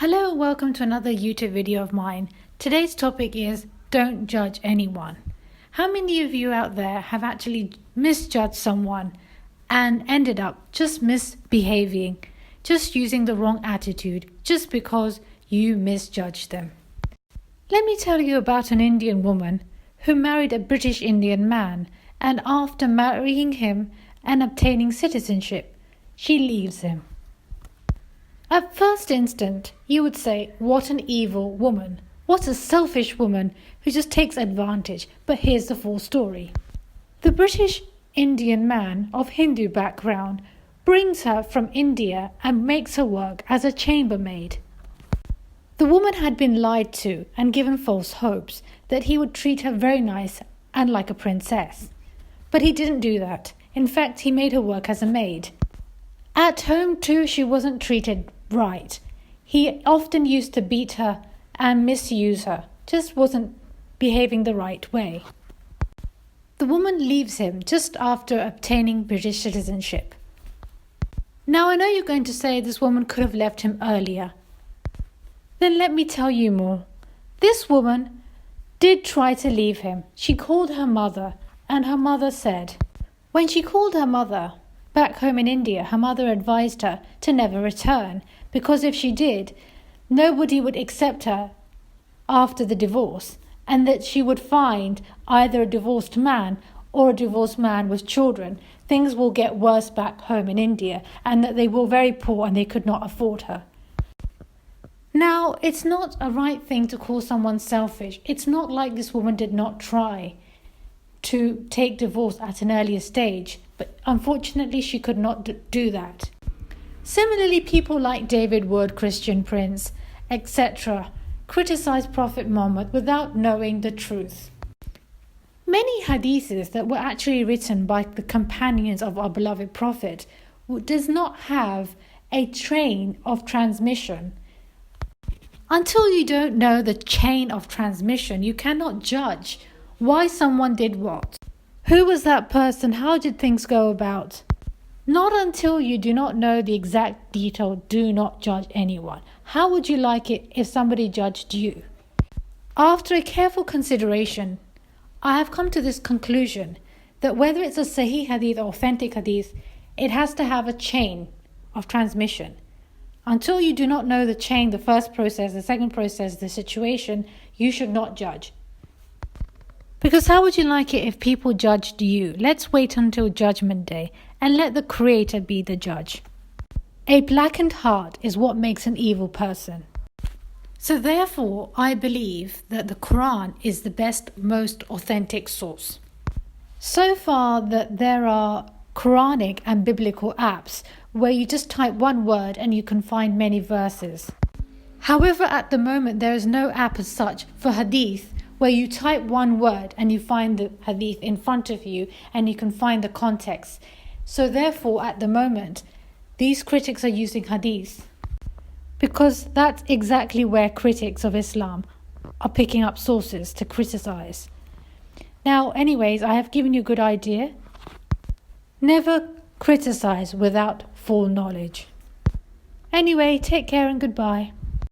Hello and welcome to another YouTube video of mine. Today's topic is don't judge anyone. How many of you out there have actually misjudged someone and ended up just misbehaving, just using the wrong attitude just because you misjudged them? Let me tell you about an Indian woman who married a British Indian man, and after marrying him and obtaining citizenship, she leaves him. At first instant, you would say, what an evil woman. What a selfish woman who just takes advantage. But here's the full story. The British Indian man of Hindu background brings her from India and makes her work as a chambermaid. The woman had been lied to and given false hopes that he would treat her very nice and like a princess. But he didn't do that. In fact, he made her work as a maid. At home too, she wasn't treated right. He often used to beat her and misuse her, just wasn't behaving the right way. The woman leaves him just after obtaining British citizenship. Now I know you're going to say this woman could have left him earlier. Then let me tell you more. This woman did try to leave him. She called her mother, and her mother said, when she called her mother back home in India, her mother advised her to never return, because if she did, nobody would accept her after the divorce, and that she would find either a divorced man or a divorced man with children. Things will get worse back home in India, and that they were very poor and they could not afford her. Now, it's not a right thing to call someone selfish. It's not like this woman did not try to take divorce at an earlier stage, but unfortunately she could not do that. Similarly, people like David Wood, Christian Prince, etc. criticize Prophet Muhammad without knowing the truth. Many hadiths that were actually written by the companions of our beloved Prophet does not have a chain of transmission. Until you don't know the chain of transmission, you cannot judge why someone did what. Who was that person? How did things go about? Not until you do not know the exact detail, do not judge anyone. How would you like it if somebody judged you? After a careful consideration, I have come to this conclusion that whether it's a Sahih Hadith or authentic Hadith, it has to have a chain of transmission. Until you do not know the chain, the first process, the second process, the situation, you should not judge. Because how would you like it if people judged you? Let's wait until Judgment Day and let the Creator be the judge. A blackened heart is what makes an evil person. So therefore, I believe that the Quran is the best, most authentic source. So far that there are Quranic and biblical apps where you just type one word and you can find many verses. However, at the moment there is no app as such for Hadith where you type one word and you find the Hadith in front of you and you can find the context. So therefore, at the moment, these critics are using Hadith because that's exactly where critics of Islam are picking up sources to criticize. Now, anyways, I have given you a good idea. Never criticize without full knowledge. Anyway, take care and goodbye.